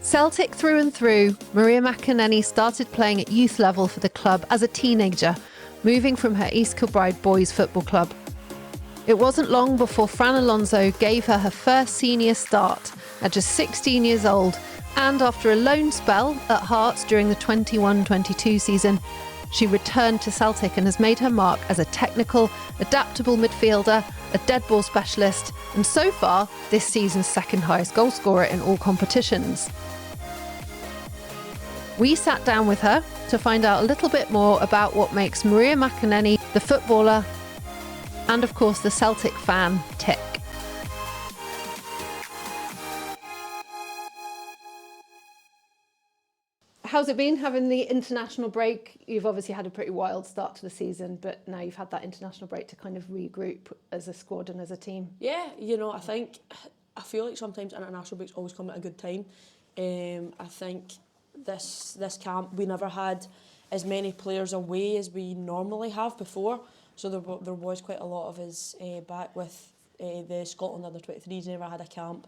Celtic through and through, Maria McAneny started playing at youth level for the club as a teenager, moving from her East Kilbride boys football club. It wasn't long before Fran Alonso gave her her first senior start at just 16 years old, and after a loan spell at Hearts during the 21-22 season, she returned to Celtic and has made her mark as a technical, adaptable midfielder, a dead ball specialist, and so far, this season's second highest goal scorer in all competitions. We sat down with her to find out a little bit more about what makes Maria McAneny, the footballer, and of course the Celtic fan, tick. How's it been having the international break? You've obviously had a pretty wild start to the season, but now you've had that international break to kind of regroup as a squad and as a team. Yeah, I feel like sometimes international breaks always come at a good time. I think this camp, we never had as many players away as we normally have before, so there was quite a lot of us back with the Scotland under 23s. Never had a camp,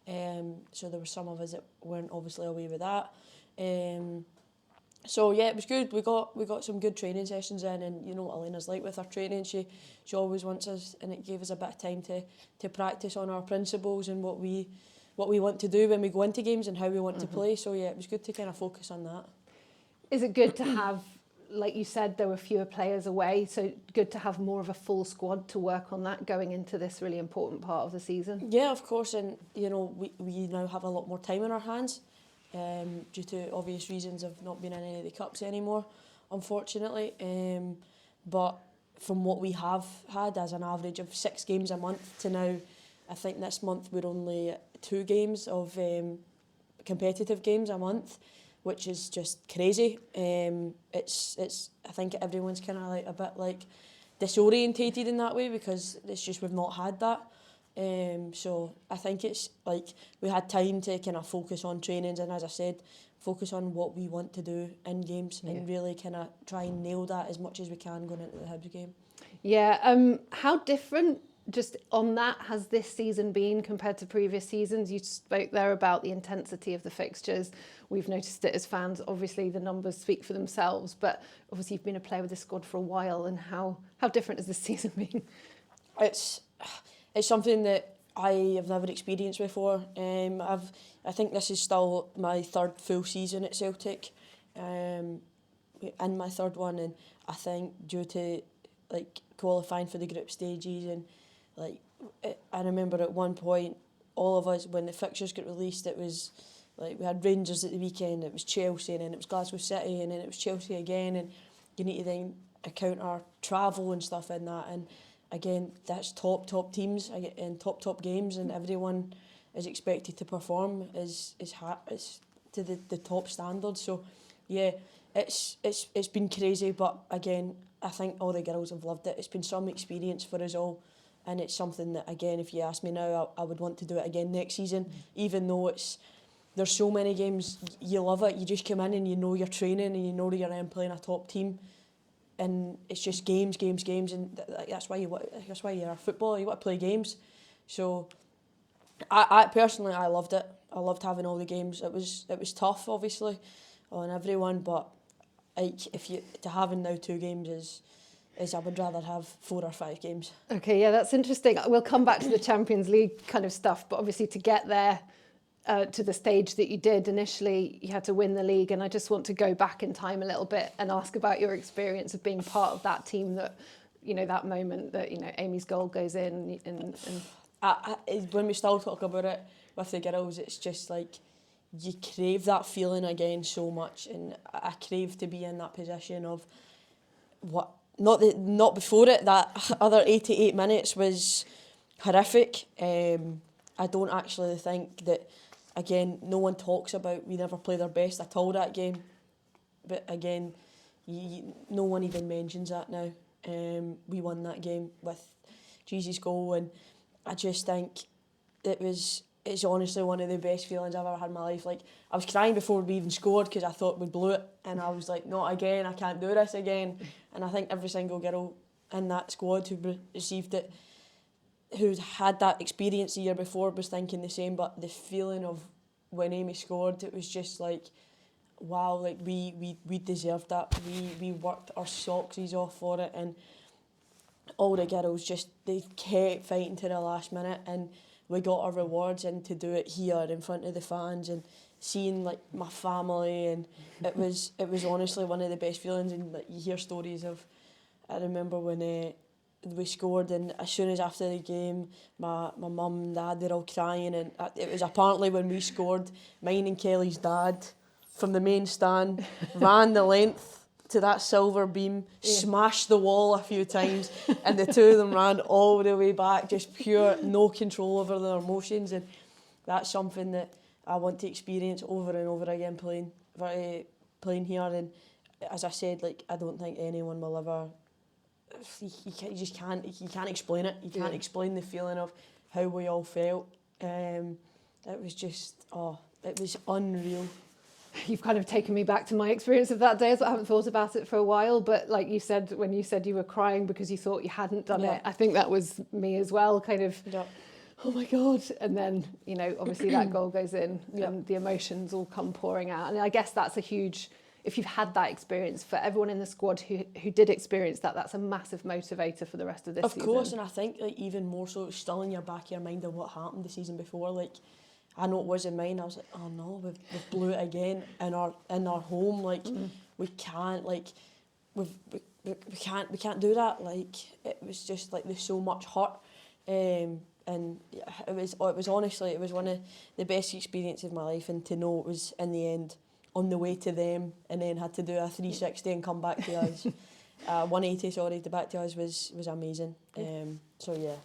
so there were some of us that weren't obviously away with that. So yeah, it was good. We got some good training sessions in, and you know what Elena's like with her training. She always wants us, and it gave us a bit of time to practice on our principles and what we want to do when we go into games and how we want to play. So yeah, it was good to kind of focus on that. Is it good to have, like you said, there were fewer players away, so good to have more of a full squad to work on that going into this really important part of the season? Yeah, of course, and you know we now have a lot more time in our hands. Due to obvious reasons of not being in any of the cups anymore, unfortunately. But from what we have had as an average of 6 games a month to now, I think this month we're only at 2 games of competitive games a month, which is just crazy. It's I think everyone's kind of like a bit like disorientated in that way because it's just we've not had that. So I think it's like we had time to kind of focus on trainings and, as I said, focus on what we want to do in games and really kind of try and nail that as much as we can going into the Hibs game. Yeah, how different just on that has this season been compared to previous seasons? You spoke there about the intensity of the fixtures. We've noticed it as fans. Obviously, the numbers speak for themselves, but obviously you've been a player with the squad for a while, and how different has this season been? It's something that I have never experienced before. I think this is still my 3rd full season at Celtic, in my 3rd one, and I think due to like qualifying for the group stages and like I remember at one point all of us when the fixtures got released, it was like we had Rangers at the weekend, it was Chelsea, and then it was Glasgow City, and then it was Chelsea again, and you need to then account our travel and stuff in that, and again, that's top teams and top games, and everyone is expected to perform is to the top standards. So, yeah, it's been crazy, but again, I think all the girls have loved it. It's been some experience for us all, and it's something that, again, if you ask me now, I would want to do it again next season, even though there's so many games, you love it. You just come in and you know you're training and you know you're playing a top team. And it's just games, and that's why you're a footballer. You want to play games. So, I personally loved it. I loved having all the games. It was tough, obviously, on everyone. But like to having now 2 games is I would rather have 4 or 5 games. Okay, yeah, that's interesting. We'll come back to the Champions League kind of stuff, but obviously to get there. To the stage that you did initially, you had to win the league, and I just want to go back in time a little bit and ask about your experience of being part of that team that, you know, that moment that, you know, Amy's goal goes in and when we still talk about it with the girls, it's just like you crave that feeling again so much, and I crave to be in that position of not before it. That other 88 minutes was horrific. I don't actually think that. Again, no one talks about we never played our best at all that game. But again, no one even mentions that now. We won that game with Jeezy's goal, and I just think it's honestly one of the best feelings I've ever had in my life. Like, I was crying before we even scored because I thought we blew it, and I was like, not again, I can't do this again. And I think every single girl in that squad who received it who's had that experience the year before was thinking the same, but the feeling of when Amy scored, it was just like, wow, like we deserved that. We worked our socksies off for it, and all the girls just, they kept fighting to the last minute, and we got our rewards, and to do it here in front of the fans and seeing like my family, and it was honestly one of the best feelings. And like, you hear stories of, I remember when we scored, and as soon as after the game, my mum and dad, they're all crying, and it was apparently when we scored, mine and Kelly's dad from the main stand ran the length to that silver beam, smashed the wall a few times, and the two of them ran all the way back, just pure no control over their emotions. And that's something that I want to experience over and over again playing here. And as I said, like, I don't think anyone will ever, you just can't, you can't explain it. You can't explain the feeling of how we all felt. It was just, it was unreal. You've kind of taken me back to my experience of that day, as I haven't thought about it for a while. But like you said, when you said you were crying because you thought you hadn't done it, I think that was me as well, kind of, oh my God. And then, you know, obviously that goal goes in and the emotions all come pouring out. And I guess that's a huge, if you've had that experience, for everyone in the squad who did experience that, that's a massive motivator for the rest of this season. Of course, and I think like even more so, it's still in your back of your mind of what happened the season before. Like, I know it was in mine. I was like, oh no, we've blew it again in our home. Like, we can't, like, we can't do that. Like, it was just like there's so much hurt, and it was honestly, it was one of the best experiences of my life. And to know it was in the end on the way to them, and then had to do a 360 and come back to us, 180 sorry, to back to us was amazing. So yeah.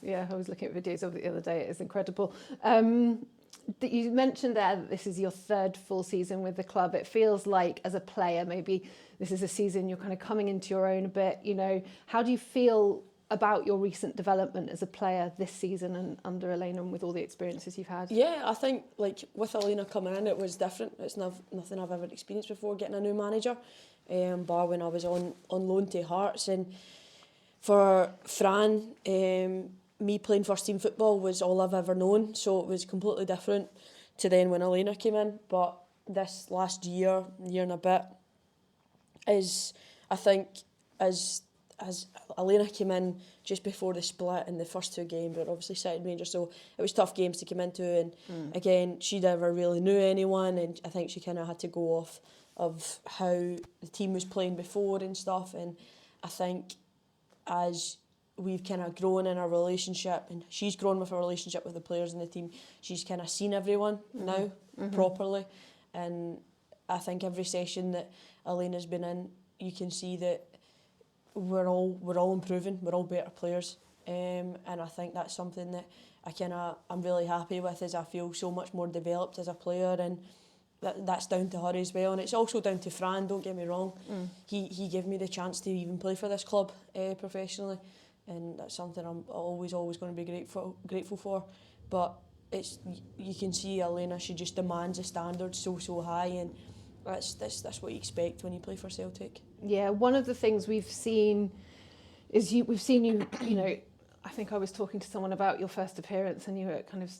Yeah, I was looking at videos of it the other day. It is incredible. You mentioned there that this is your third full season with the club. It feels like, as a player, maybe this is a season you're kind of coming into your own a bit. You know, how do you feel about your recent development as a player this season and under Elena, and with all the experiences you've had? Yeah, I think like with Elena coming in, it was different. It's nothing I've ever experienced before, getting a new manager, bar when I was on loan to Hearts. And for Fran, me playing first team football was all I've ever known, so it was completely different to then when Elena came in. But this last year and a bit, is, I think, as Elena came in just before the split in the first two games, but obviously City Rangers, so it was tough games to come into. And again, she never really knew anyone, and I think she kind of had to go off of how the team was playing before and stuff. And I think as we've kind of grown in our relationship, and she's grown with her relationship with the players in the team, she's kind of seen everyone now properly. And I think every session that Elena's been in, you can see that we're all improving, we're all better players. And I think that's something that I'm really happy with, as I feel so much more developed as a player. And that's down to her as well, and it's also down to Fran, don't get me wrong. He gave me the chance to even play for this club professionally, and that's something I'm always going to be grateful for. But you can see Elena, she just demands a standard so high, and that's what you expect when you play for Celtic. Yeah, one of the things we've seen is we've seen you, you know, I think I was talking to someone about your first appearance, and you were kind of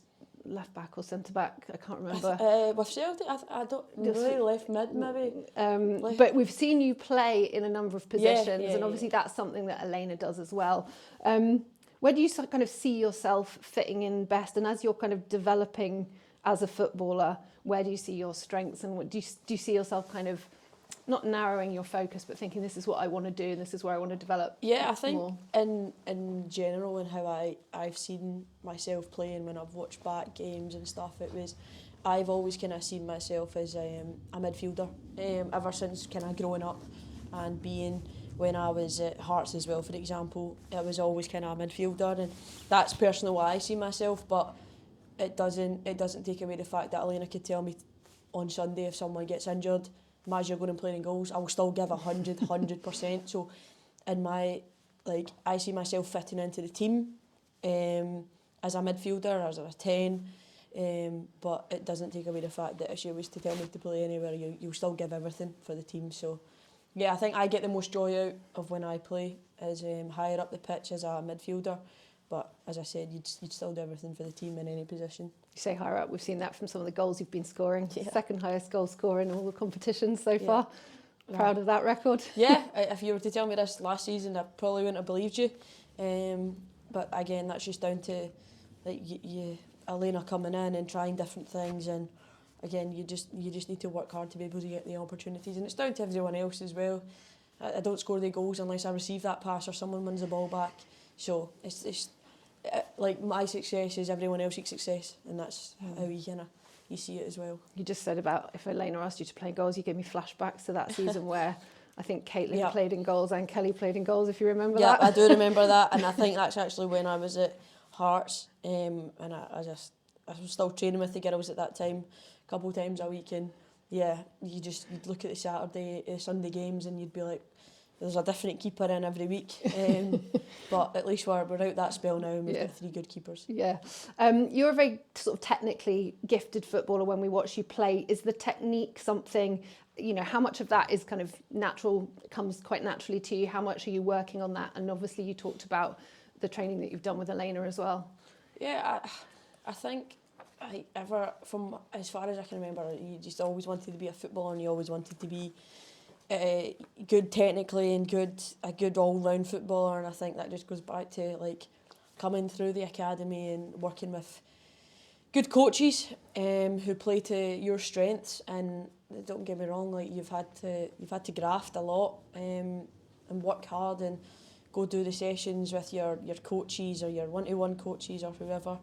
left back or centre back, I can't remember. With Celtic, I don't really, left mid maybe. But we've seen you play in a number of positions, and obviously that's something that Elena does as well. Where do you kind of see yourself fitting in best? And as you're kind of developing as a footballer, where do you see your strengths, and do you see yourself kind of not narrowing your focus, but thinking this is what I want to do and this is where I want to develop? Yeah, I think more? in general, and how I've seen myself playing when I've watched back games and stuff, I've always kind of seen myself as a midfielder, ever since kind of growing up, and being, when I was at Hearts as well, for example, it was always kind of a midfielder, and that's personally what I see myself. But it doesn't take away the fact that Elena could tell me on Sunday, if someone gets injured, Maz, you're going and playing goals, I will still give 100%. So in my, like, I see myself fitting into the team as a midfielder, as a 10, but it doesn't take away the fact that if she was to tell me to play anywhere, you'll still give everything for the team. So yeah, I think I get the most joy out of when I play is higher up the pitch as a midfielder, but as I said, you'd still do everything for the team in any position. You say higher up, we've seen that from some of the goals you've been scoring. Yeah. Second highest goal scorer in all the competitions so far. Yeah. Proud of that record? Yeah, if you were to tell me this last season, I probably wouldn't have believed you. But again, that's just down to like you Elena coming in and trying different things, and again, you just need to work hard to be able to get the opportunities, and it's down to everyone else as well. I don't score the goals unless I receive that pass or someone wins the ball back. So it's like my success is everyone else's success, and that's how you see it as well. You just said about if Elena asked you to play goals, you gave me flashbacks to that season where I think Caitlyn played in goals and Kelly played in goals, if you remember that. Yeah, I do remember that, and I think that's actually when I was at Hearts, and I was still training with the girls at that time, a couple of times a week, and yeah, you'd look at the Sunday games and you'd be like, there's a different keeper in every week, but at least we're out that spell now and we've got 3 good keepers. Yeah. You're a very sort of technically gifted footballer when we watch you play. Is the technique something, how much of that is kind of natural, comes quite naturally to you? How much are you working on that? And obviously you talked about the training that you've done with Elena as well. Yeah, I think from as far as I can remember, you just always wanted to be a footballer and you always wanted to be good technically and a good all-round footballer, and I think that just goes back to like coming through the academy and working with good coaches who play to your strengths. And don't get me wrong, like you've had to graft a lot and work hard and go do the sessions with your coaches or your one-to-one coaches or whoever.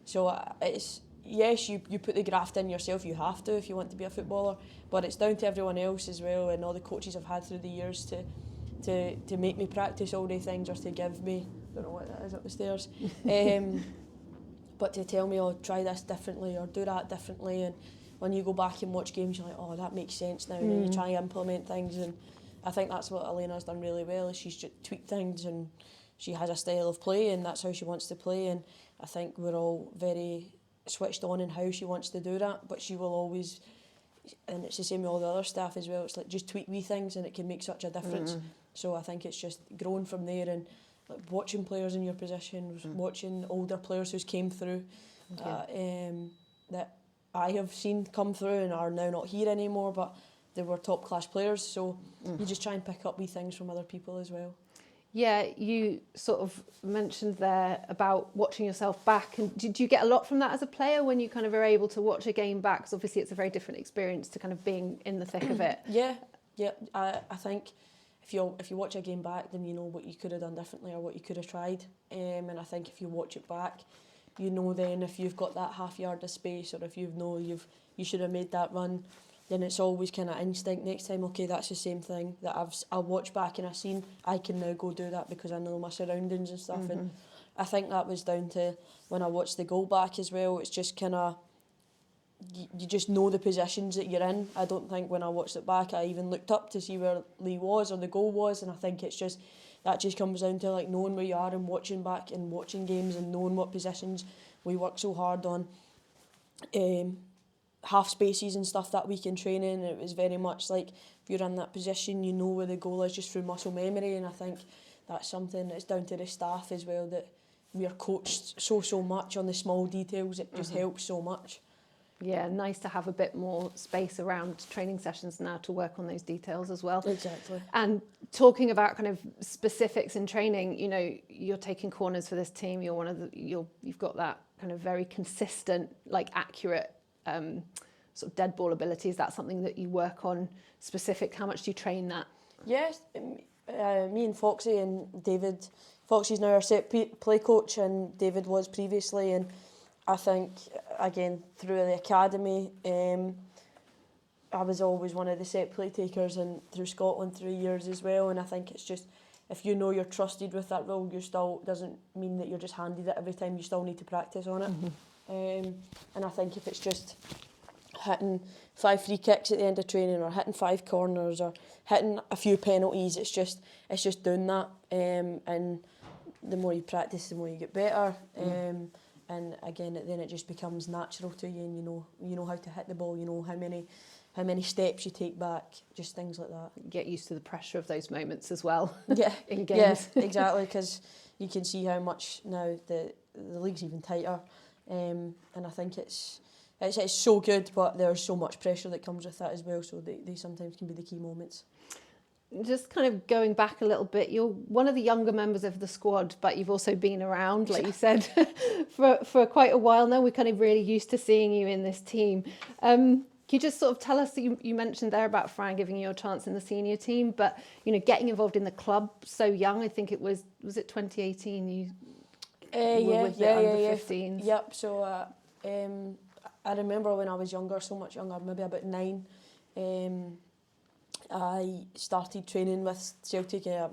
So it's yes, you put the graft in yourself, you have to if you want to be a footballer, but it's down to everyone else as well, and all the coaches I've had through the years to make me practice all the things, or to give me, I don't know what that is up the stairs, but to tell me, oh, try this differently or do that differently, and when you go back and watch games you're like, oh, that makes sense now, and you try and implement things, and I think that's what Elena's done really well, is she's just tweaked things and she has a style of play and that's how she wants to play, and I think we're all very switched on in how she wants to do that, but she will always, and it's the same with all the other staff as well, it's like just tweak wee things and it can make such a difference. So I think it's just growing from there, and like watching players in your position, watching older players who's came through that I have seen come through and are now not here anymore, but they were top class players, so you just try and pick up wee things from other people as well. Yeah, you sort of mentioned there about watching yourself back, and did you get a lot from that as a player when you kind of are able to watch a game back? Because obviously it's a very different experience to kind of being in the thick of it. Yeah. I think if you watch a game back, then you know what you could have done differently or what you could have tried. And I think if you watch it back, you know then if you've got that half yard of space, or if you you should have made that run, then it's always kind of instinct next time, okay, that's the same thing that I'll watch back and I've seen, I can now go do that because I know my surroundings and stuff. And I think that was down to when I watched the goal back as well. It's just kind of, you just know the positions that you're in. I don't think when I watched it back I even looked up to see where Lee was or the goal was, and I think it's just, that just comes down to like knowing where you are and watching back and watching games and knowing what positions we work so hard on. Half spaces and stuff that week in training, it was very much like if you're in that position you know where the goal is just through muscle memory, and I think that's something that's down to the staff as well, that we are coached so much on the small details. It just helps so much. Yeah, nice to have a bit more space around training sessions now to work on those details as well. Exactly. And talking about kind of specifics in training, you're taking corners for this team, you've got that kind of very consistent, like accurate sort of dead ball ability. Is that something that you work on specific? How much do you train that? Yes, me and Foxy and David. Foxy's now our set play coach and David was previously, and I think again through the academy I was always one of the set play takers, and through Scotland 3 years as well, and I think it's just, if you know you're trusted with that role, you still, doesn't mean that you're just handed it every time, you still need to practice on it. And I think if it's just hitting 5 free kicks at the end of training, or hitting 5 corners, or hitting a few penalties, it's just doing that, and the more you practice the more you get better, and again then it just becomes natural to you, and you know how to hit the ball, you know how many steps you take back, just things like that. Get used to the pressure of those moments as well. Yeah, in games. Yeah, exactly, because you can see how much now the the league's even tighter, and I think it's so good, but there's so much pressure that comes with that as well. So they sometimes can be the key moments. Just kind of going back a little bit, you're one of the younger members of the squad, but you've also been around, like you said, for quite a while now. We're kind of really used to seeing you in this team. Can you just sort of tell us, you mentioned there about Fran giving you a chance in the senior team, but, you know, getting involved in the club so young, I think it was it 2018 you were with the under-15s? Yep, so I remember when I was younger, so much younger, maybe about 9, I started training with Celtic. I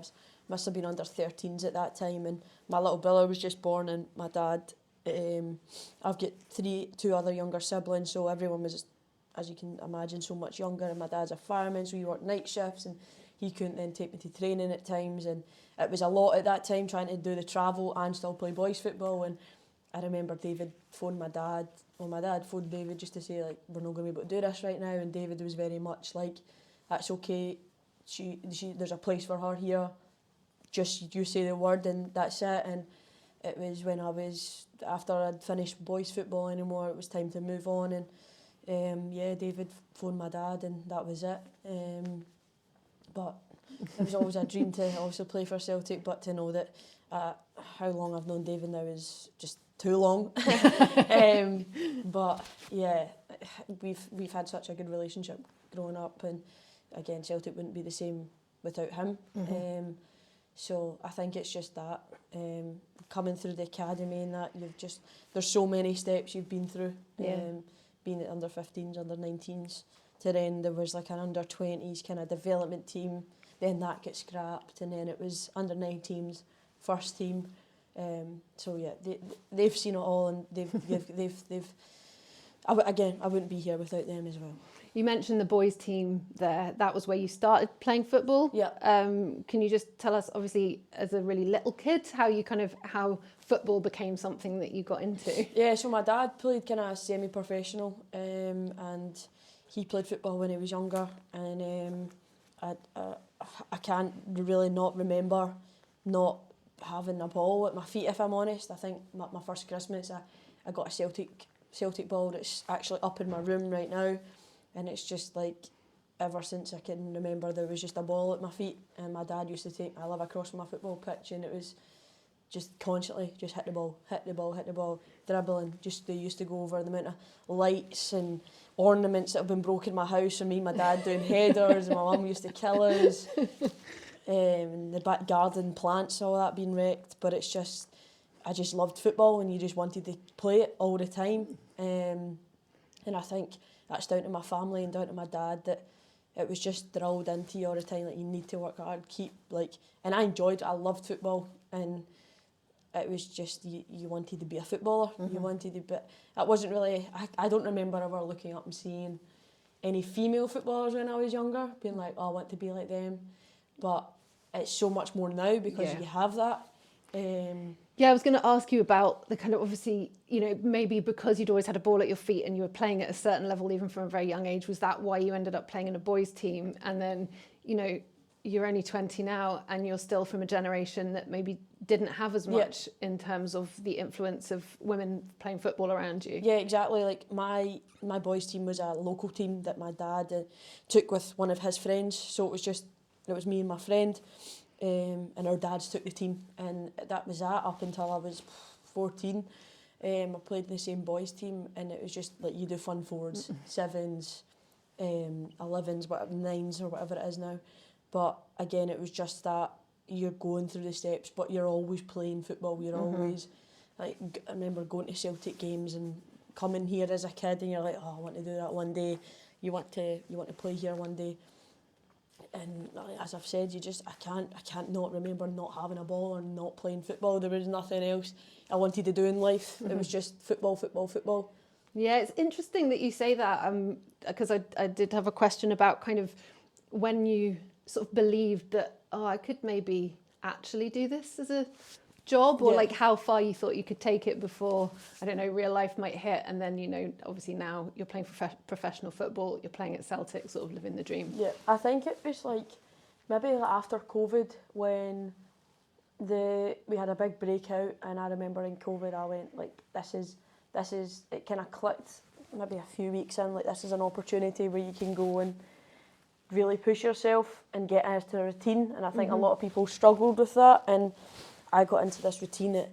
must have been under 13s at that time, and my little brother was just born, and my dad, I've got 2 other younger siblings, so everyone was, as you can imagine, so much younger, and my dad's a fireman, so he worked night shifts, and he couldn't then take me to training at times, and it was a lot at that time trying to do the travel and still play boys football. And I remember David phoned my dad, or my dad phoned David just to say, like, we're not going to be able to do this right now, and David was very much like, that's okay, she there's a place for her here, just you say the word and that's it. And it was when after I'd finished boys football anymore, it was time to move on, and David phoned my dad, and that was it. But it was always a dream to also play for Celtic, but to know that how long I've known David now is just too long. But yeah, we've had such a good relationship growing up, and again, Celtic wouldn't be the same without him. So I think it's just that coming through the academy and that there's so many steps you've been through. Being at under 15s, under 19s, to then there was like an under 20s kind of development team. Then that gets scrapped, and then it was under 19s, first team. So yeah, they've seen it all, and they've. I wouldn't be here without them as well. You mentioned the boys team there. That was where you started playing football. Yeah. Can you just tell us, obviously, as a really little kid, how football became something that you got into? Yeah. So my dad played kind of semi-professional, and he played football when he was younger, and I can't really not remember not having a ball at my feet, if I'm honest. I think my first Christmas I got a Celtic ball that's actually up in my room right now, and it's just like ever since I can remember there was just a ball at my feet, and my dad used to take my live across my football pitch, and it was just constantly just hit the ball, dribbling. Just they used to go over the amount of lights and ornaments that have been broken in my house, and me and my dad doing headers, and my mum used to kill us. And the back garden plants, all that being wrecked. But it's just, I just loved football, and you just wanted to play it all the time. And I think that's down to my family and down to my dad, that it was just drilled into you all the time, like you need to work hard, and I enjoyed it. I loved football, and it was just you wanted to be a footballer. You wanted to, but it wasn't really. I don't remember ever looking up and seeing any female footballers when I was younger, being like, oh, I want to be like them. But it's so much more now because you have that. Yeah, I was going to ask you about the kind of, obviously, you know, maybe because you'd always had a ball at your feet and you were playing at a certain level even from a very young age, was that why you ended up playing in a boys team? And then, you know, you're only 20 now and you're still from a generation that maybe didn't have as much in terms of the influence of women playing football around you. Yeah, exactly. Like my boys team was a local team that my dad took with one of his friends. So it was me and my friend. And our dads took the team, and that was that up until I was 14. I played in the same boys team, and it was just like you do fun forwards, 7s, 11s, whatever, 9s or whatever it is now. But again, it was just that you're going through the steps, but you're always playing football. You're always like, I remember going to Celtic games and coming here as a kid, and you're like, oh, I want to do that one day. You want to play here one day. And as I've said, I can't not remember not having a ball or not playing football. There was nothing else I wanted to do in life. It was just football. Yeah, it's interesting that you say that, because I did have a question about kind of when you sort of believed that, oh, I could maybe actually do this as a job, or like how far you thought you could take it before, I don't know, real life might hit. And then, you know, obviously now you're playing professional football, you're playing at Celtic, sort of living the dream. Yeah, I think it was like maybe after COVID, when we had a big breakout, and I remember in COVID I went like, this is it kind of clicked maybe a few weeks in, like this is an opportunity where you can go and really push yourself and get into a routine, and I think a lot of people struggled with that, and I got into this routine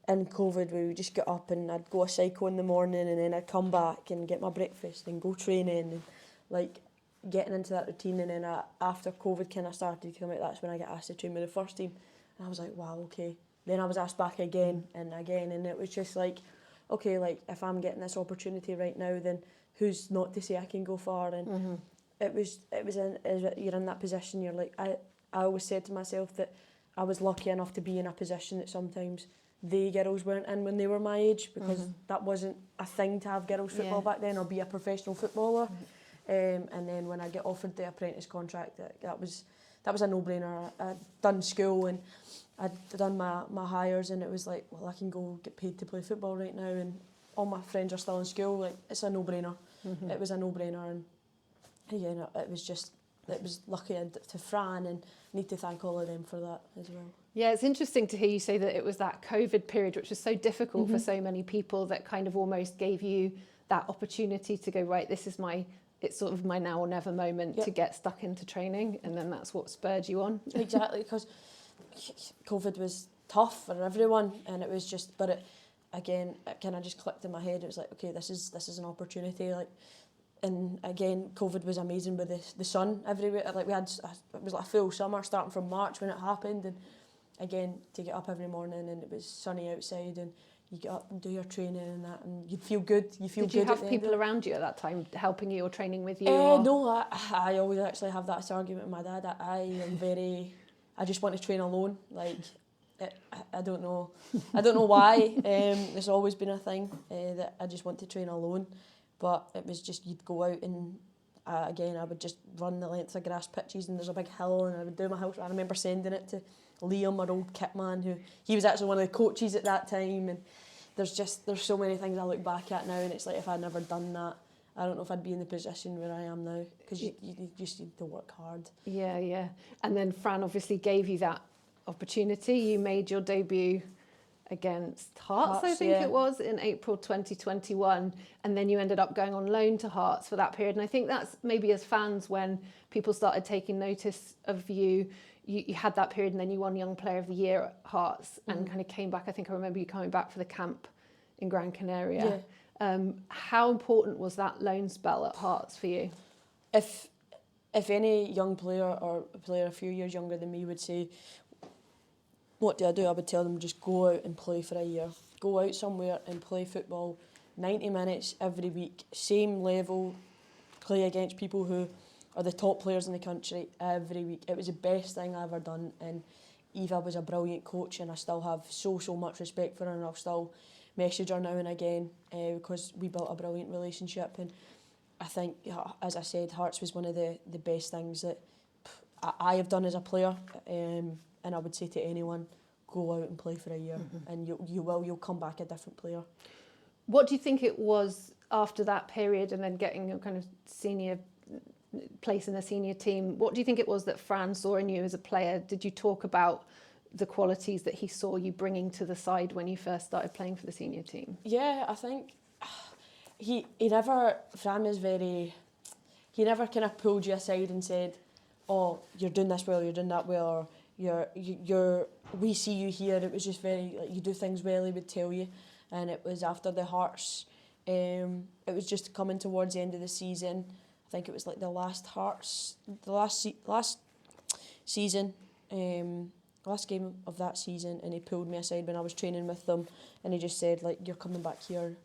in COVID where we just get up and I'd go a cycle in the morning, and then I'd come back and get my breakfast and go training, and like getting into that routine. And then after COVID kind of started to come out, that's when I got asked to train with the first team, and I was like, wow, okay. Then I was asked back again and again, and it was just like, okay, like if I'm getting this opportunity right now, then who's not to say I can go far? And it was you're in that position. You're like, I always said to myself that I was lucky enough to be in a position that sometimes the girls weren't in when they were my age, because that wasn't a thing to have girls football back then, or be a professional footballer. And then when I get offered the apprentice contract, that was a no-brainer. I'd done school and I'd done my hires, and it was like, well, I can go get paid to play football right now, and all my friends are still in school. Like, it's a no-brainer. It was a no-brainer, and again, it was lucky to Fran, and I need to thank all of them for that as well. Yeah, it's interesting to hear you say that it was that COVID period, which was so difficult for so many people, that kind of almost gave you that opportunity to go, right, it's sort of my now or never moment to get stuck into training, and then that's what spurred you on. Exactly, because COVID was tough for everyone, and it was just, but it kind of just clicked in my head. It was like, okay, this is an opportunity, like. And again, COVID was amazing with the sun everywhere. Like it was like a full summer starting from March when it happened, and again to get up every morning and it was sunny outside, and you get up and do your training and that, and you'd feel good. Did you have people around you at that time helping you or training with you? No, I always actually have that argument with my dad. I just want to train alone. Like I don't know why. It's always been a thing that I just want to train alone. But it was just, you'd go out and again, I would just run the length of grass pitches, and there's a big hill, and I would do my house. I remember sending it to Liam, my old kit man, he was actually one of the coaches at that time. And there's so many things I look back at now, and it's like, if I'd never done that, I don't know if I'd be in the position where I am now, because you just need to work hard. Yeah. And then Fran obviously gave you that opportunity. You made your debut against Hearts, I think it was, in April 2021, and then you ended up going on loan to Hearts for that period. And I think that's maybe, as fans, when people started taking notice of you had that period, and then you won Young Player of the Year at Hearts and kind of came back. I think I remember you coming back for the camp in Gran Canaria. How important was that loan spell at Hearts for you? If any young player or a player a few years younger than me would say, what do? I would tell them, just go out and play for a year. Go out somewhere and play football, 90 minutes every week, same level, play against people who are the top players in the country every week. It was the best thing I ever done, and Eva was a brilliant coach, and I still have so much respect for her, and I'll still message her now and again because we built a brilliant relationship. And I think, as I said, Hearts was one of the best things that I have done as a player. And I would say to anyone, go out and play for a year, and you'll come back a different player. What do you think it was after that period, and then getting a kind of senior place in a senior team? What do you think it was that Fran saw in you as a player? Did you talk about the qualities that he saw you bringing to the side when you first started playing for the senior team? Yeah, I think Fran was he never kind of pulled you aside and said, oh, you're doing this well, you're doing that well, or we see you here. It was just very, like, you do things well, he would tell you. And it was after the Hearts, it was just coming towards the end of the season. I think it was like the last season, last game of that season, and he pulled me aside when I was training with them, and he just said, like, you're coming back here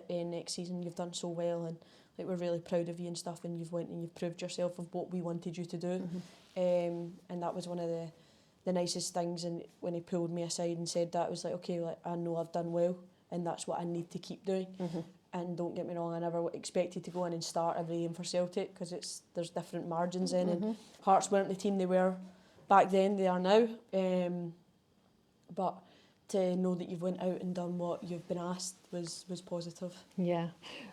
next season, you've done so well, and like, we're really proud of you and stuff, and you've went and you've proved yourself of what we wanted you to do. And that was one of the nicest things. And when he pulled me aside and said that, it was like, okay, like, I know I've done well, and that's what I need to keep doing. And don't get me wrong, I never expected to go in and start every game for Celtic, because there's different margins in, and Hearts weren't the team they were back then, they are now. But to know that you've went out and done what you've been asked was positive. Yeah.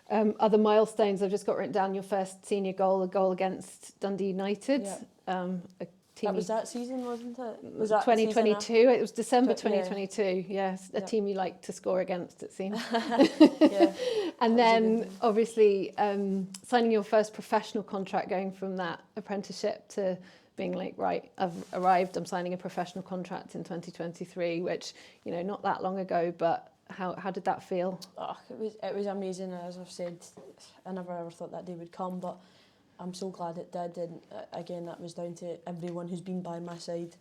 Other milestones, I've just got written down your first senior goal, a goal against Dundee United. A team. That was that season, wasn't it? Was that 2022? It was December 2022. Yeah. Yes, a team you like to score against, it seems. Yeah. And then, obviously, signing your first professional contract, going from that apprenticeship to being like, right, I've arrived, I'm signing a professional contract in 2023, which, you know, not that long ago, but how did that feel? Oh, it was amazing. As I've said, I never ever thought that day would come, but I'm so glad it did. And again, that was down to everyone who's been by my side.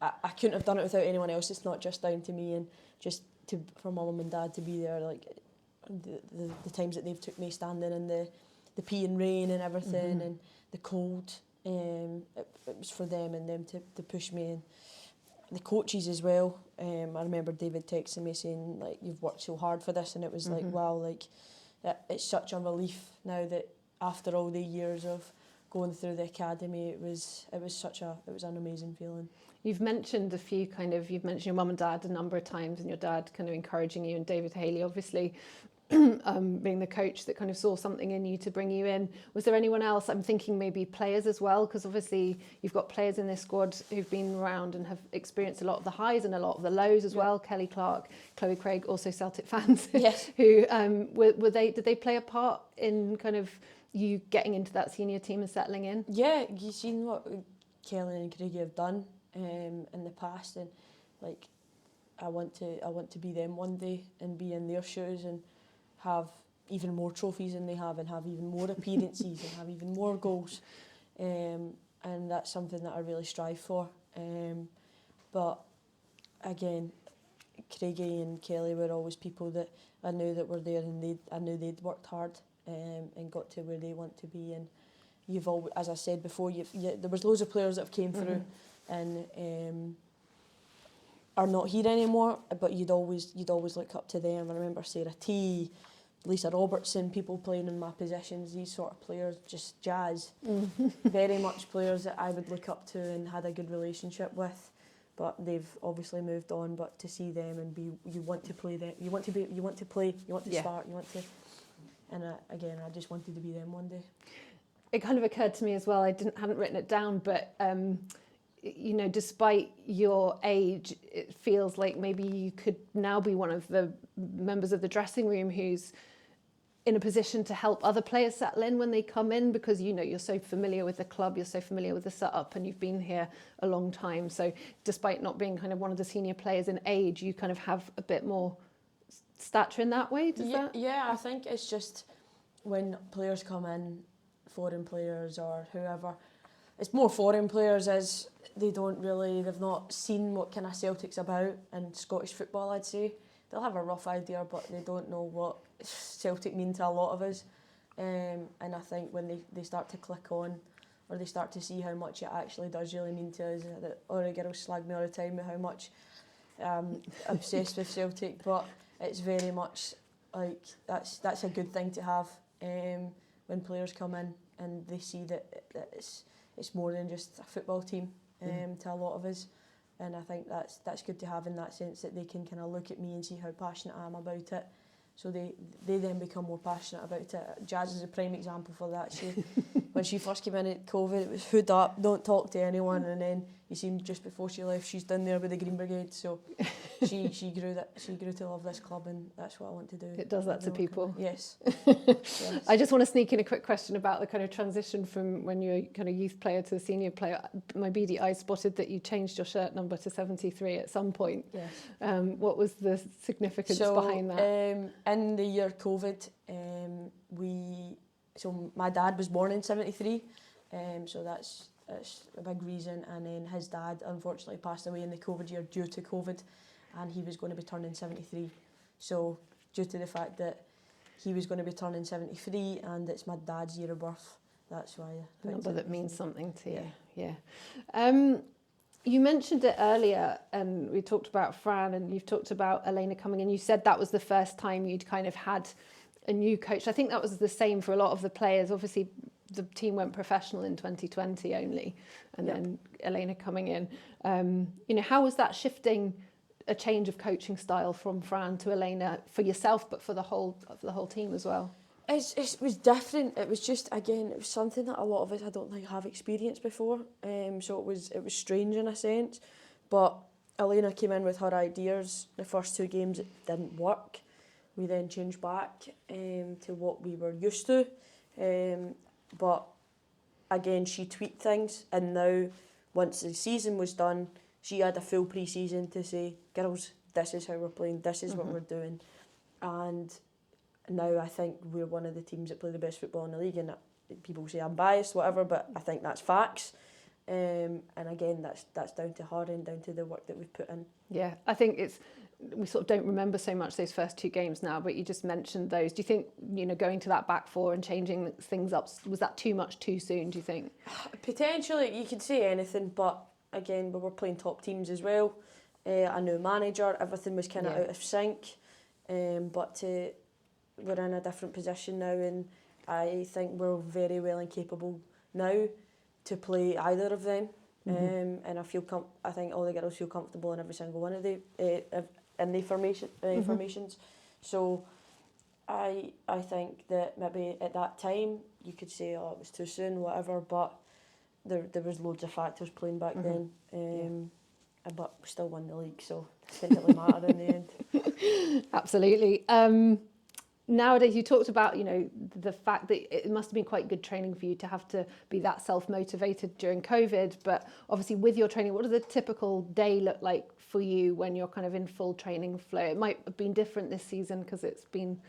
I couldn't have done it without anyone else. It's not just down to me, and just for my mum and dad to be there. Like the times that they've took me standing in the pee and rain and everything, and the cold. It was for them and them to push me, and the coaches as well. I remember David texting me saying, like, you've worked so hard for this, and it was like, wow, like it's such a relief now that after all the years of going through the academy, it was an amazing feeling. You've mentioned you've mentioned your mum and dad a number of times, and your dad kind of encouraging you, and David Haley obviously being the coach that kind of saw something in you to bring you in. Was there anyone else? I'm thinking maybe players as well, because obviously you've got players in this squad who've been around and have experienced a lot of the highs and a lot of the lows as well. Kelly Clark, Chloe Craig, also Celtic fans. Yes. Who did they play a part in kind of you getting into that senior team and settling in? Yeah, you've seen what Kelly and Craigie have done in the past, and like I want to be them one day and be in their shoes and have even more trophies than they have, and have even more appearances and have even more goals, and that's something that I really strive for. But again, Craigie and Kelly were always people that I knew that were there, and I knew they'd worked hard and got to where they want to be. And you've always, as I said before, there was loads of players that have came through and are not here anymore, but you'd always look up to them. I remember Sarah T, Lisa Robertson, people playing in my positions, these sort of players, just jazz. Very much players that I would look up to and had a good relationship with, but they've obviously moved on. But to see them and you want to play them, you want to start, you want to, and again, I just wanted to be them one day. It kind of occurred to me as well, hadn't written it down, but you know, despite your age, it feels like maybe you could now be one of the members of the dressing room who's in a position to help other players settle in when they come in, because, you know, you're so familiar with the club, you're so familiar with the setup, and you've been here a long time. So despite not being kind of one of the senior players in age, you kind of have a bit more stature in that way. Yeah, I think it's just when players come in, foreign players or whoever, it's more foreign players as they've not seen what kind of Celtic's about and Scottish football, I'd say. They'll have a rough idea, but they don't know what Celtic mean to a lot of us. And I think when they start to click on, or they start to see how much it actually does really mean to us, that all the girls slag me all the time with how much I'm obsessed with Celtic, but it's very much like that's a good thing to have when players come in and they see that it's more than just a football team to a lot of us. And I think that's good to have in that sense, that they can kind of look at me and see how passionate I am about it. So they then become more passionate about it. Jazz is a prime example for that. When she first came in at COVID, it was hood up, don't talk to anyone, and then you see just before she left, she's down there with the Green Brigade. So she grew to love this club, and that's what I want to do. It does that to people. Yes. Yes. I just want to sneak in a quick question about the kind of transition from when you're a kind of youth player to a senior player. My beady eye spotted that you changed your shirt number to 73 at some point. Yes. What was the significance behind that? In the year COVID, my dad was born in 73, so that's a big reason. And then his dad unfortunately passed away in the COVID year due to COVID, and he was going to be turning 73. So due to the fact that he was going to be turning 73 and it's my dad's year of birth, that's why. A number that means something to you. Yeah. You mentioned it earlier, and we talked about Fran, and you've talked about Elena coming in. You said that was the first time you'd kind of had a new coach. I think that was the same for a lot of the players. Obviously, the team went professional in 2020 only, and then Elena coming in. You know, how was that shifting, a change of coaching style from Fran to Elena for yourself, but for the whole team as well? It was different. It was just, again, it was something that a lot of us I don't think have experienced before. So it was strange in a sense. But Elena came in with her ideas. The first 2 games it didn't work. We then changed back to what we were used to. But again, she tweaked things, and now once the season was done, she had a full pre-season to say, girls, this is how we're playing, this is what we're doing. And now I think we're one of the teams that play the best football in the league, and people say I'm biased, whatever, but I think that's facts. And again, that's down to her and down to the work that we've put in. Yeah, I think we sort of don't remember so much those first 2 games now, but you just mentioned those. Do you think, going to that back 4 and changing things up, was that too much too soon, do you think? Potentially, you could say anything, but again, we were playing top teams as well. A new manager, everything was kind of out of sync. But we're in a different position now, and I think we're very well and capable now to play either of them. And I think all the girls feel comfortable in every single one of the formations. So I think that maybe at that time you could say, oh, it was too soon, whatever, but there was loads of factors playing back then. But we still won the league, so it didn't really matter in the end. Absolutely. Nowadays, you talked about, the fact that it must have been quite good training for you to have to be that self-motivated during COVID. But obviously with your training, what does a typical day look like for you when you're kind of in full training flow? It might have been different this season because it's been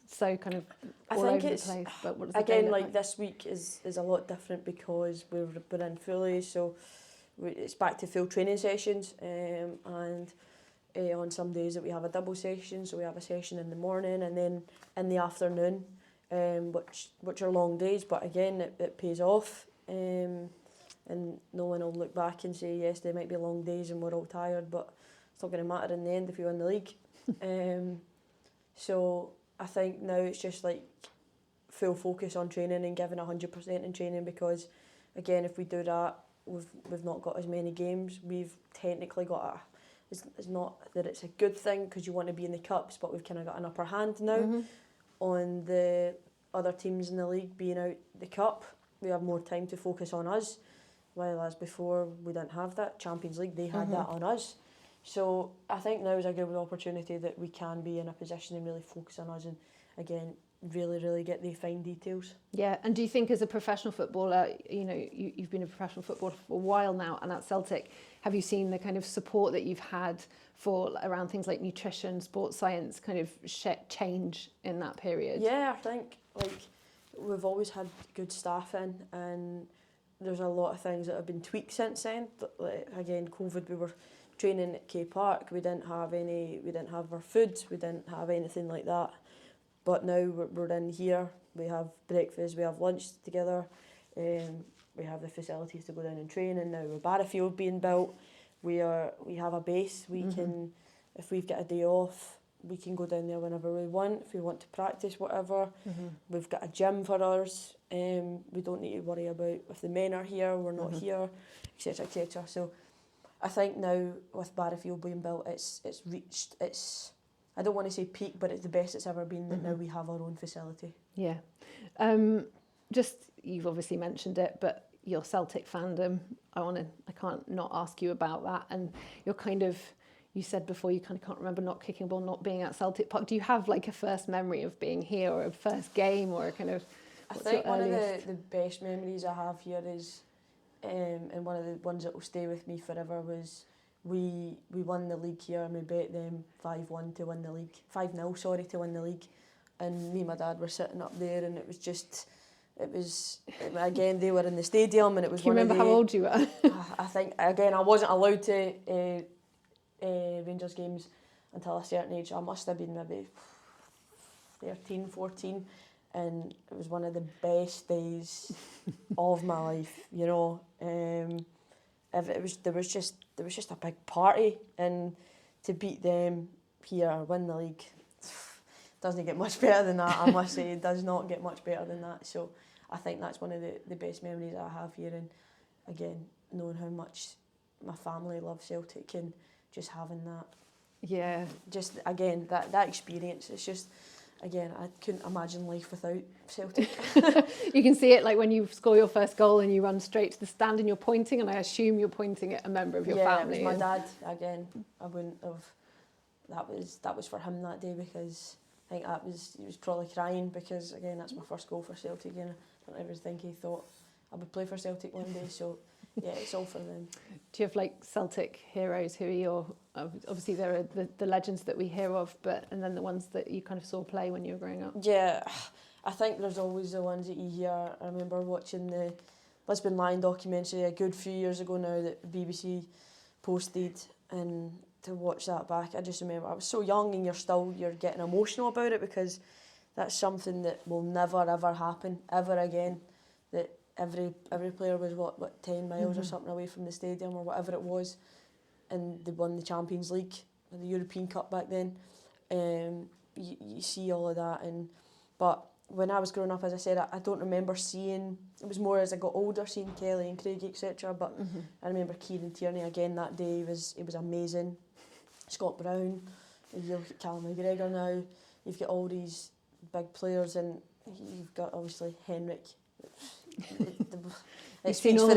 so kind of all over the place. But what does the day look like? This week is a lot different because we're in fully, so it's back to full training sessions, and on some days that we have a double session, so we have a session in the morning and then in the afternoon, which are long days, but again it pays off, and no one will look back and say, yes, they might be long days and we're all tired, but it's not going to matter in the end if we win the league. So I think now it's just like full focus on training and giving 100% in training, because again, if we do that, we've not got as many games. We've technically got it's not that it's a good thing because you want to be in the cups, but we've kind of got an upper hand now on the other teams in the league being out the cup. We have more time to focus on us, while as before we didn't have that. Champions League, they had that on us. So I think now is a good opportunity that we can be in a position and really focus on us, and again, really get the fine details. Yeah, and do you think as a professional footballer, you've been a professional footballer for a while now, and at Celtic, have you seen the kind of support that you've had for around things like nutrition, sports science, kind of change in that period? Yeah, I think we've always had good staff in, and there's a lot of things that have been tweaked since then. Again, COVID, we were training at Celtic Park. We didn't have our food. We didn't have anything like that. But now we're in here, we have breakfast, we have lunch together, we have the facilities to go down and train, and now we're Barrafield being built, we have a base, we can, if we've got a day off, we can go down there whenever we want, if we want to practice, whatever. We've got a gym for us, we don't need to worry about if the men are here, we're not here, etc, etc. So I think now with Barrafield being built, it's reached its, I don't want to say peak, but it's the best it's ever been that now we have our own facility. Yeah. You've obviously mentioned it, but your Celtic fandom, I can't not ask you about that. And you said before you kind of can't remember not kicking a ball, not being at Celtic Park. Do you have like a first memory of being here, or a first game, or a kind of? I think one of the best memories I have here is, and one of the ones that will stay with me forever was, we won the league here, and we bet them 5-1 to win the league, 5-0, sorry, to win the league. And me and my dad were sitting up there, and it was again, they were in the stadium, and it was Can you remember how old you were? I think, again, I wasn't allowed to Rangers games until a certain age. I must have been maybe 13, 14, and it was one of the best days of my life, There was just a big party, and to beat them here, win the league, doesn't get much better than that. I must say, it does not get much better than that. So I think that's one of the best memories I have here, and again, knowing how much my family love Celtic and just having that. Yeah. Just again, that experience. It's just, again, I couldn't imagine life without Celtic. You can see it like when you score your first goal and you run straight to the stand and you're pointing, and I assume you're pointing at a member of your family. Yeah, it was my dad. Again, I wouldn't have. That was for him that day, because I think he was probably crying, because again, that's my first goal for Celtic, and I don't ever think he thought I would play for Celtic one day. So yeah, it's all for them. Do you have like Celtic heroes who are your, obviously there are the legends that we hear of, and then the ones that you kind of saw play when you were growing up? Yeah, I think there's always the ones that you hear. I remember watching the Lisbon Lion documentary a good few years ago now that the BBC posted, and to watch that back, I just remember I was so young, and you're getting emotional about it, because that's something that will never ever happen ever again. That every player was what 10 miles or something away from the stadium or whatever it was, and they won the Champions League or the European Cup back then. You see all of that, but when I was growing up, as I said, I don't remember seeing. It was more as I got older, seeing Kelly and Craig, etc. But I remember Kieran Tierney again that day. He was amazing. Scott Brown. You look at Callum McGregor now. You've got all these big players, and you've got obviously Henrik. You've seen all the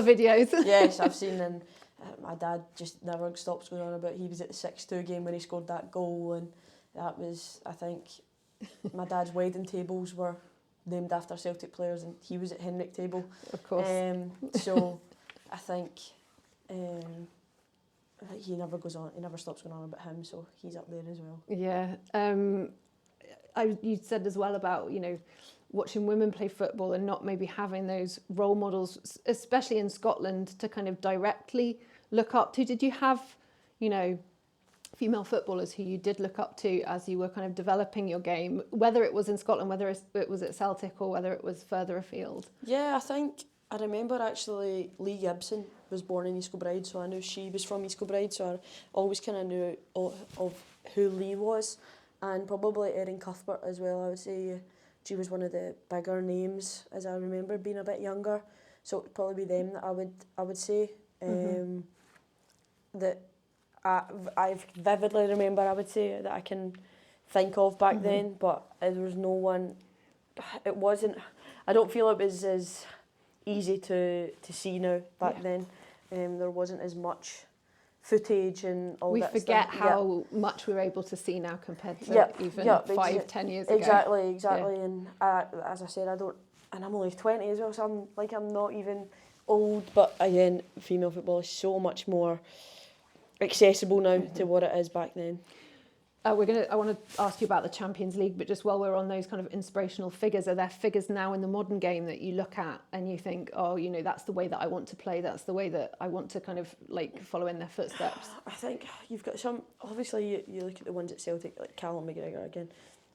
videos. Yes, I've seen, and my dad just never stops going on about. He was at the 6-2 game when he scored that goal, and that was, I think, my dad's wedding tables were named after Celtic players, and he was at Henrik table. Of course. So I think he never stops going on about him, so he's up there as well. Yeah. You said as well about, watching women play football and not maybe having those role models, especially in Scotland, to kind of directly look up to. Did you have, female footballers who you did look up to as you were kind of developing your game, whether it was in Scotland, whether it was at Celtic, or whether it was further afield? Yeah, I remember actually Lee Gibson was born in East Kilbride, so I knew she was from East Kilbride, so I always kind of knew of who Lee was, and probably Erin Cuthbert as well. I would say she was one of the bigger names, as I remember being a bit younger, so it would probably be them that I would say that I vividly remember. I would say that I can think of back then, but there was no one. It wasn't. I don't feel it was as easy to see now back then. There wasn't as much footage and all that stuff. We forget how much we're able to see now compared to even 5-10 years ago. Exactly. Yeah. And as I said, and I'm only 20 as well, so I'm not even old. But again, female football is so much more accessible now to what it is back then. I want to ask you about the Champions League, but just while we're on those kind of inspirational figures, are there figures now in the modern game that you look at and you think, oh, that's the way that I want to play, that's the way that I want to kind of like follow in their footsteps? I think you've got some. Obviously, you look at the ones at Celtic, like Callum McGregor again.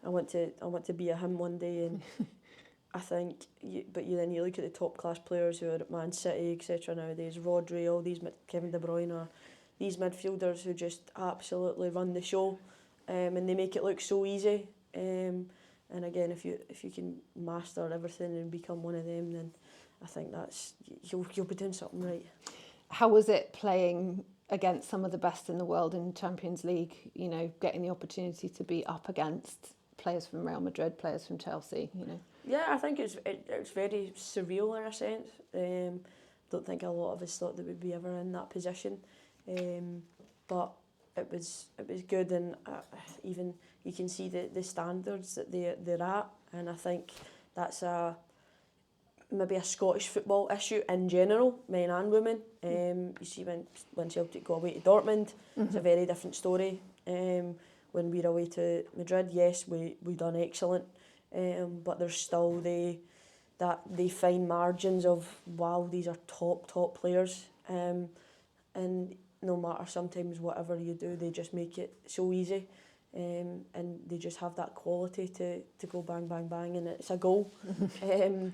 I want to be a him one day, and I think. Then you look at the top class players who are at Man City, etc. nowadays. Rodri, all these Kevin De Bruyne, these midfielders who just absolutely run the show. And they make it look so easy. And again, if you can master everything and become one of them, then I think you'll be doing something right. How was it playing against some of the best in the world in Champions League? Getting the opportunity to be up against players from Real Madrid, players from Chelsea. Yeah, I think it's very surreal in a sense. Don't think a lot of us thought that we'd be ever in that position, but. It was good, and even you can see the standards that they're at, and I think that's maybe a Scottish football issue in general, men and women. You see when Celtic go away to Dortmund, it's a very different story. When we're away to Madrid, yes, we done excellent, but there's still they fine margins of wow, these are top players, and no matter sometimes whatever you do, they just make it so easy, and they just have that quality to go bang, bang, bang, and it's a goal. And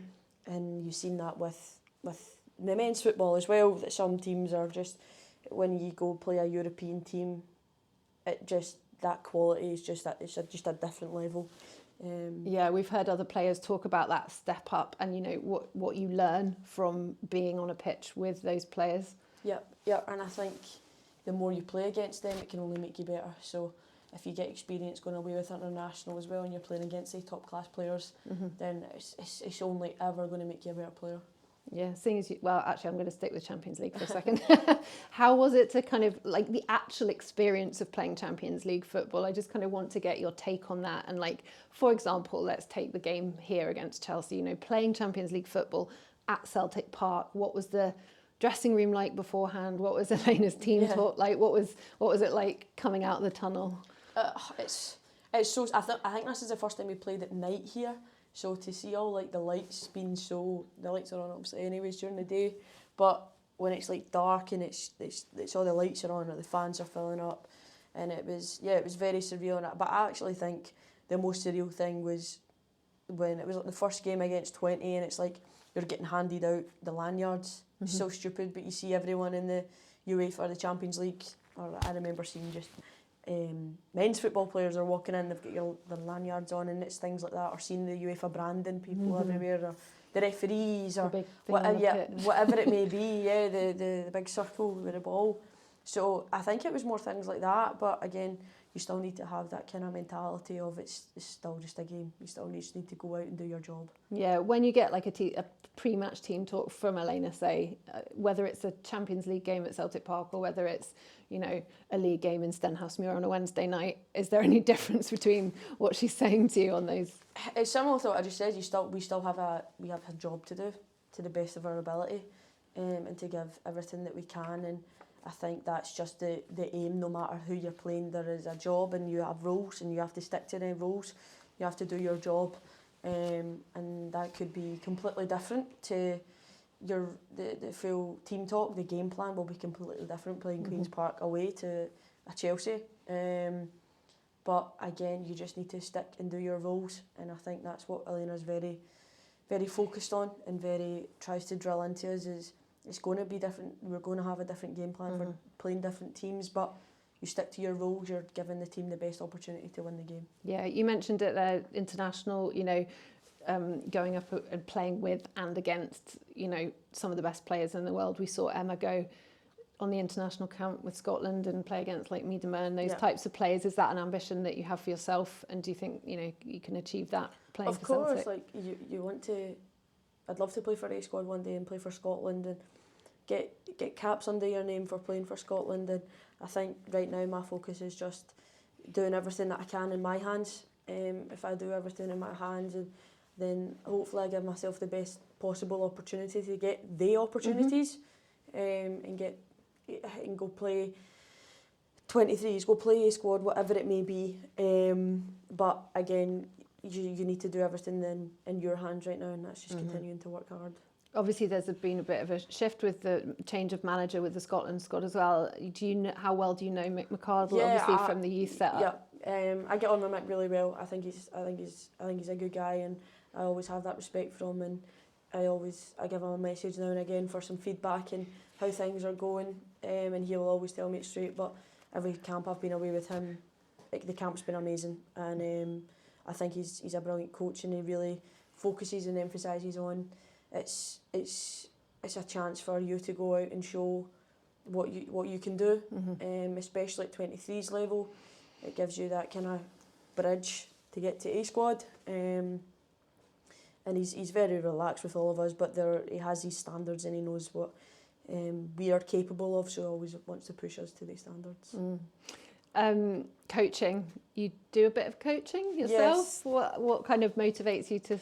you've seen that with the men's football as well, that some teams are just, when you go play a European team, that quality is just a different level. Yeah, we've heard other players talk about that step up, and what you learn from being on a pitch with those players. Yeah, and I think the more you play against them, it can only make you better. So if you get experience going away with international as well and you're playing against the top class players, then it's only ever going to make you a better player. Yeah, seeing as well, actually, I'm going to stick with Champions League for a second. How was it to kind of like the actual experience of playing Champions League football? I just kind of want to get your take on that. And like, for example, let's take the game here against Chelsea, you know, playing Champions League football at Celtic Park. What was the dressing room like beforehand? What was Elena's team talk like? What was it like coming out of the tunnel? It's so. I think this is the first time we played at night here. So to see all like the lights being the lights are on obviously anyways during the day, but when it's like dark and it's all the lights are on and the fans are filling up, and it was very surreal. But I actually think the most surreal thing was when it was like the first game against 20 and it's like you're getting handed out the lanyards. It's so stupid, but you see everyone in the UEFA, the Champions League, or I remember seeing just men's football players are walking in, they've got their lanyards on, and it's things like that, or seeing the UEFA branding, people everywhere, or the referees, or whatever it may be, the big circle with the ball. So I think it was more things like that, but again, you still need to have that kind of mentality of it's still just a game. You still just need to go out and do your job. Yeah, when you get like a pre-match team talk from Elena, say, whether it's a Champions League game at Celtic Park or whether it's, you know, a league game in Stenhousemuir on a Wednesday night, is there any difference between what she's saying to you on those? It's similar to what I just said. We still have a job to do to the best of our ability, and to give everything that we can. And I think that's just the aim. No matter who you're playing, there is a job and you have roles and you have to stick to the roles. You have to do your job, and that could be completely different to the full team talk. The game plan will be completely different playing Queen's Park away to a Chelsea. But again, you just need to stick and do your roles, and I think that's what Elena's very, very focused on and very tries to drill into us is. It's going to be different. We're going to have a different game plan for playing different teams, but you stick to your roles. You're giving the team the best opportunity to win the game. Yeah, you mentioned it there, international. You know, going up and playing with and against, you know, some of the best players in the world. We saw Emma go on the international camp with Scotland and play against like Miedema and those types of players. Is that an ambition that you have for yourself? And do you think, you know, you can achieve that playing for Celtic? Of course, like you want to. I'd love to play for A squad one day and play for Scotland and get caps under your name for playing for Scotland. And I think right now my focus is just doing everything that I can in my hands. If I do everything in my hands, and then hopefully I give myself the best possible opportunity to get the opportunities, and go play 23s, go play A squad, whatever it may be. But again, you need to do everything in your hands right now, and that's just continuing to work hard. Obviously, there's been a bit of a shift with the change of manager with the Scotland squad as well. How well do you know Mick McArdle? Yeah, obviously from the youth setup. Yeah, I get on with Mick really well. I think he's a good guy, and I always have that respect for him. And I give him a message now and again for some feedback and how things are going. And he will always tell me it straight. But every camp I've been away with him, the camp's been amazing, and I think he's a brilliant coach, and he really focuses and emphasises on it's a chance for you to go out and show what you can do, especially at 23s level. It gives you that kind of bridge to get to A squad, and he's very relaxed with all of us, but he has these standards and he knows what we are capable of, so he always wants to push us to these standards. Coaching, you do a bit of coaching yourself? Yes. What kind of motivates you to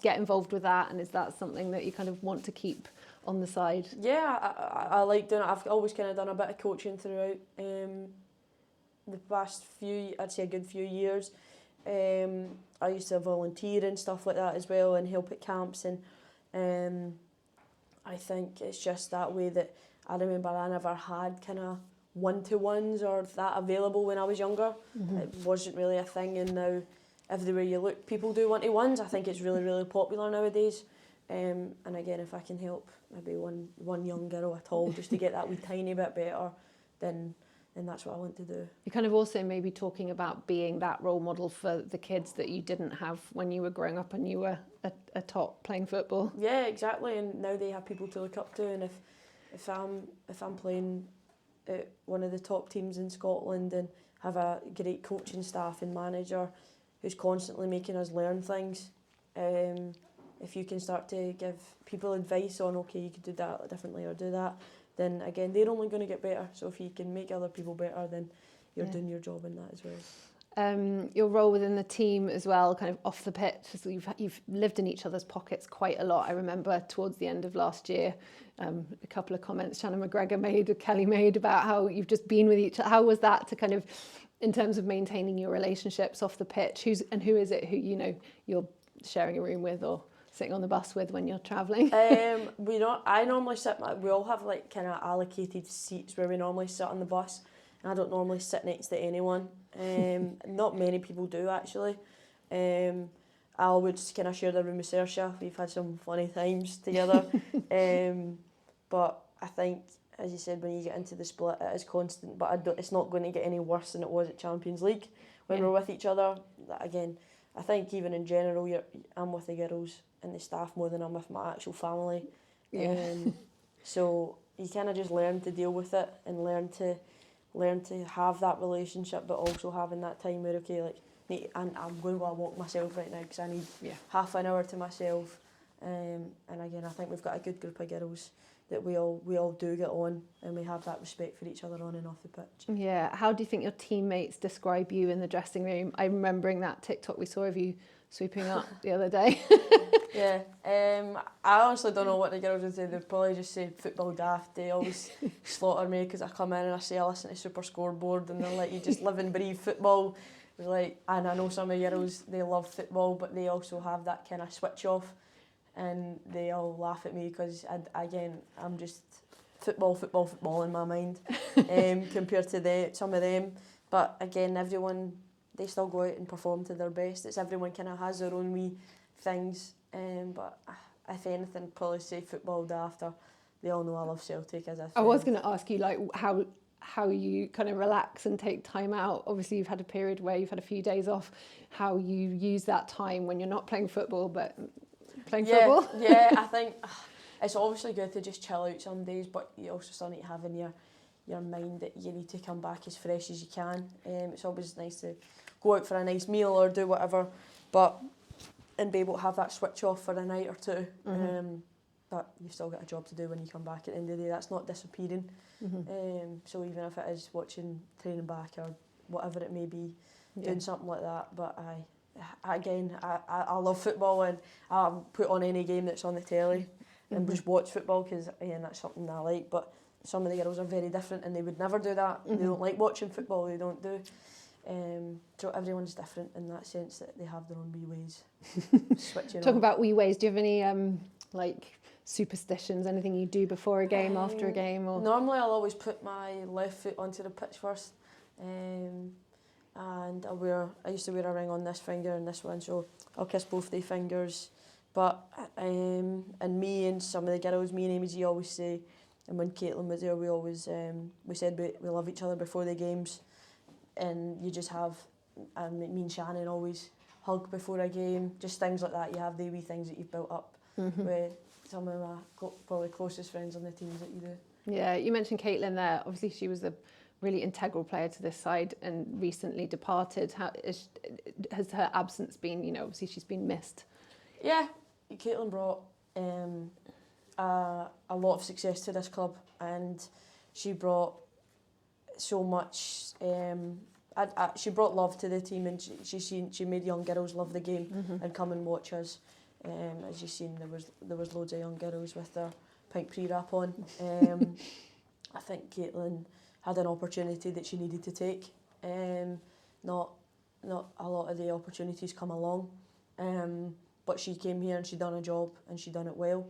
get involved with that, and is that something that you kind of want to keep on the side? Yeah, I like doing it. I've always kind of done a bit of coaching throughout the past I'd say a good few years. I used to volunteer and stuff like that as well and help at camps, and I think it's just that way that I remember I never had kind of one-to-ones or that available when I was younger. It wasn't really a thing, and now everywhere you look people do one-to-ones. I think it's really, really popular nowadays, and again, if I can help maybe one young girl at all just to get that wee tiny bit better, then that's what I want to do. You're kind of also maybe talking about being that role model for the kids that you didn't have when you were growing up and you were a top playing football. Yeah, exactly, and now they have people to look up to, and if I'm playing at one of the top teams in Scotland and have a great coaching staff and manager who's constantly making us learn things. If you can start to give people advice on, okay, you could do that differently or do that, then again, they're only going to get better. So if you can make other people better, then you're doing your job in that as well. Your role within the team as well, kind of off the pitch, so you've lived in each other's pockets quite a lot. I remember towards the end of last year, a couple of comments Shannon McGregor made, Kelly made, about how you've just been with each other. How was that to kind of, in terms of maintaining your relationships off the pitch? Who is it who you're sharing a room with or sitting on the bus with when you're travelling? I normally sit. We all have like kind of allocated seats where we normally sit on the bus. I don't normally sit next to anyone. Not many people do actually. I would kind of share the room with Saoirse. We've had some funny times together. But I think, as you said, when you get into the split, it is constant. But it's not going to get any worse than it was at Champions League when we're with each other. Again, I think even in general, I'm with the girls and the staff more than I'm with my actual family. So you kind of just learn to deal with it and learn to have that relationship, but also having that time where, okay, like, I'm going to go and walk myself right now because I need half an hour to myself. And again, I think we've got a good group of girls that we all do get on, and we have that respect for each other on and off the pitch. Yeah. How do you think your teammates describe you in the dressing room? I'm remembering that TikTok we saw of you sweeping up the other day. I honestly don't know what the girls would say. They'd probably just say football daft. They always slaughter me because I come in and I say I listen to Super Scoreboard, and they're like, you just live and breathe football. Like, and I know some of the girls, they love football, but they also have that kind of switch off, and they all laugh at me because I'm just football in my mind compared to some of them. But again, everyone, they still go out and perform to their best. It's everyone kind of has their own wee things. But if anything, I'd probably say football daft. They all know I love Celtic as a friend. I was going to ask you, like, how you kind of relax and take time out. Obviously, you've had a period where you've had a few days off. How you use that time when you're not playing football, but playing football? Yeah, I think it's obviously good to just chill out some days, but you also still need to have in your mind that you need to come back as fresh as you can. It's always nice to go out for a nice meal or do whatever, and be able to have that switch off for a night or two. But you've still got a job to do when you come back at the end of the day. That's not disappearing. So even if it is watching training back or whatever it may be, doing something like that. But I love football, and I'll put on any game that's on the telly and just watch football because, again, that's something I like. But some of the girls are very different and they would never do that. They don't like watching football, they don't do. So everyone's different in that sense, that they have their own wee ways. Talking about wee ways, do you have any like superstitions, anything you do before a game, after a game? Or normally I'll always put my left foot onto the pitch first, and I used to wear a ring on this finger and this one, so I'll kiss both the fingers. But and me and some of the girls, me and Amy always say, and when Caitlyn was there, we always we said we love each other before the games. And you just have, me and Shannon always hug before a game, just things like that. You have the wee things that you've built up with some of my probably closest friends on the teams that you do. Yeah, you mentioned Caitlyn there. Obviously, she was a really integral player to this side and recently departed. Has her absence been, obviously she's been missed? Yeah, Caitlyn brought a lot of success to this club, and she brought so much. She brought love to the team, and she made young girls love the game and come and watch us. As you've seen, there was loads of young girls with their pink pre-wrap on. I think Caitlyn had an opportunity that she needed to take. Not a lot of the opportunities come along, but she came here and she done a job and she done it well.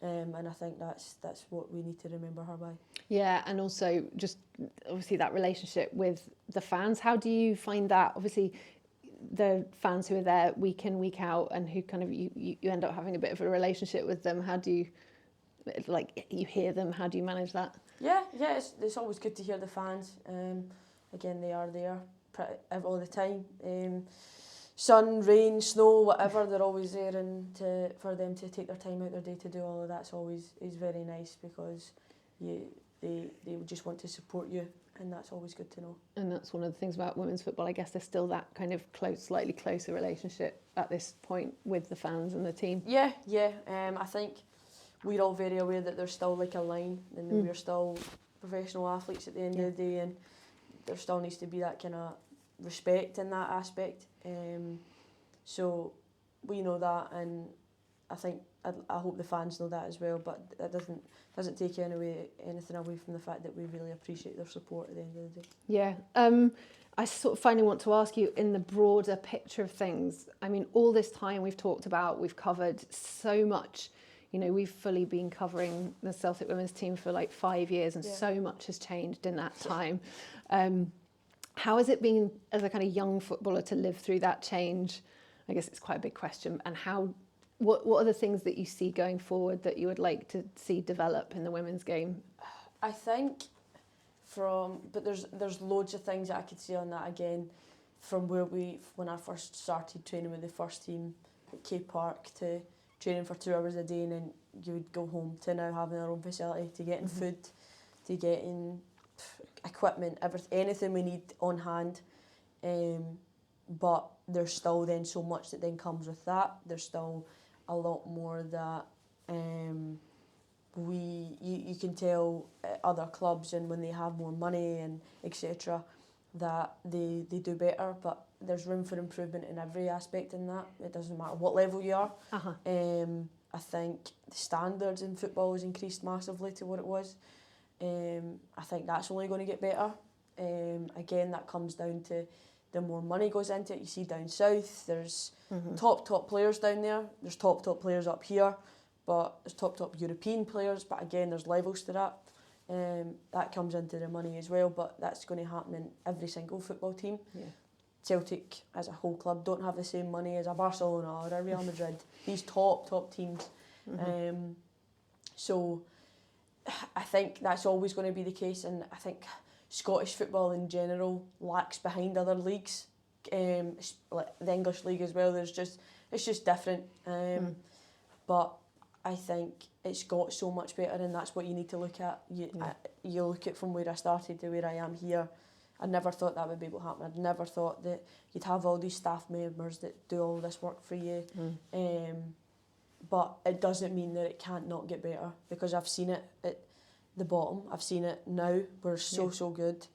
And I think that's what we need to remember her by. Yeah, and also just obviously that relationship with the fans. How do you find that? Obviously, the fans who are there week in, week out, and who kind of you end up having a bit of a relationship with them. How do you, like, you hear them? How do you manage that? Yeah, it's always good to hear the fans. Again, they are there all the time. Sun, rain, snow, whatever, they're always there, and for them to take their time out their day to do all of that's always is very nice, because they just want to support you and that's always good to know. And that's one of the things about women's football. I guess there's still that kind of slightly closer relationship at this point with the fans and the team. Yeah. I think we're all very aware that there's still like a line, and we're still professional athletes at the end of the day, and there still needs to be that kind of respect in that aspect. So we know that, and I hope the fans know that as well. But that doesn't take anything away from the fact that we really appreciate their support at the end of the day. Yeah. I sort of finally want to ask you, in the broader picture of things, I mean, all this time we've covered so much. You know, we've fully been covering the Celtic women's team for like 5 years, and so much has changed in that time. How has it been as a kind of young footballer to live through that change? I guess it's quite a big question. And what are the things that you see going forward that you would like to see develop in the women's game? I think but there's loads of things that I could see on that again, from when I first started training with the first team at Celtic Park, to training for 2 hours a day and then you would go home, to now having our own facility, to getting food, to getting equipment, anything we need on hand. But there's still then so much that then comes with that. There's still a lot more that you can tell other clubs, and when they have more money and etc., that they do better, but there's room for improvement in every aspect in that. It doesn't matter what level you are. I think the standards in football has increased massively to what it was. I think that's only going to get better. Again, that comes down to the more money goes into it. You see down south, there's top players down there. There's top players up here, but there's top European players. But again, there's levels to that. That comes into the money as well, but that's going to happen in every single football team. Celtic as a whole club don't have the same money as a Barcelona or a Real Madrid. These top teams. So I think that's always going to be the case, and I think Scottish football in general lacks behind other leagues, like the English league as well. It's just different. But I think it's got so much better, and that's what you need to look at. You look at from where I started to where I am here. I never thought that would be able to happen. I'd never thought that you'd have all these staff members that do all this work for you. But it doesn't mean that it can't not get better, because I've seen it at the bottom. I've seen it now. We're so good,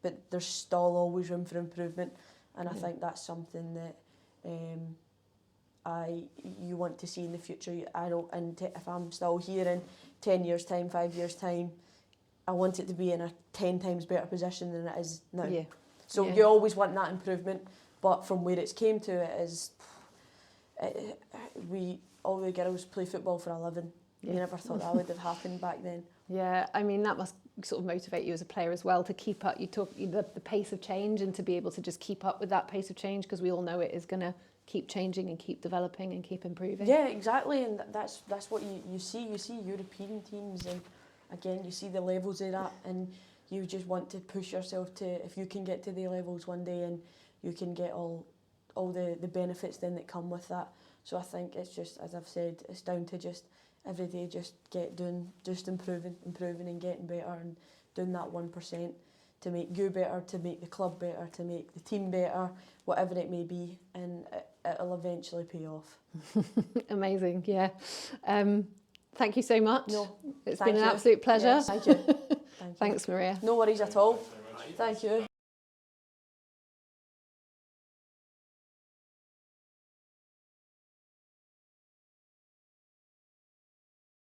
but there's still always room for improvement, and I think that's something that you want to see in the future. If I'm still here in 10 years' time, 5 years' time, I want it to be in a 10 times better position than it is now. So you always want that improvement, but from where it's came to, it is all the girls play football for a living. You never thought that would have happened back then. Yeah, I mean, that must sort of motivate you as a player as well, to keep up. You talk the pace of change, and to be able to just keep up with that pace of change, because we all know it is going to keep changing and keep developing and keep improving. Yeah, exactly, and that's what you see. You see European teams, and again, you see the levels they're at, and you just want to push yourself to, if you can get to the levels one day, and you can get all the benefits then that come with that. So I think it's just, as I've said, it's down to just every day just improving and getting better, and doing that 1% to make you better, to make the club better, to make the team better, whatever it may be, and it'll eventually pay off. Amazing, yeah. Thank you so much. No, it's been an absolute pleasure. Yes, thank you. Thanks, Maria. No worries at all. Thank you.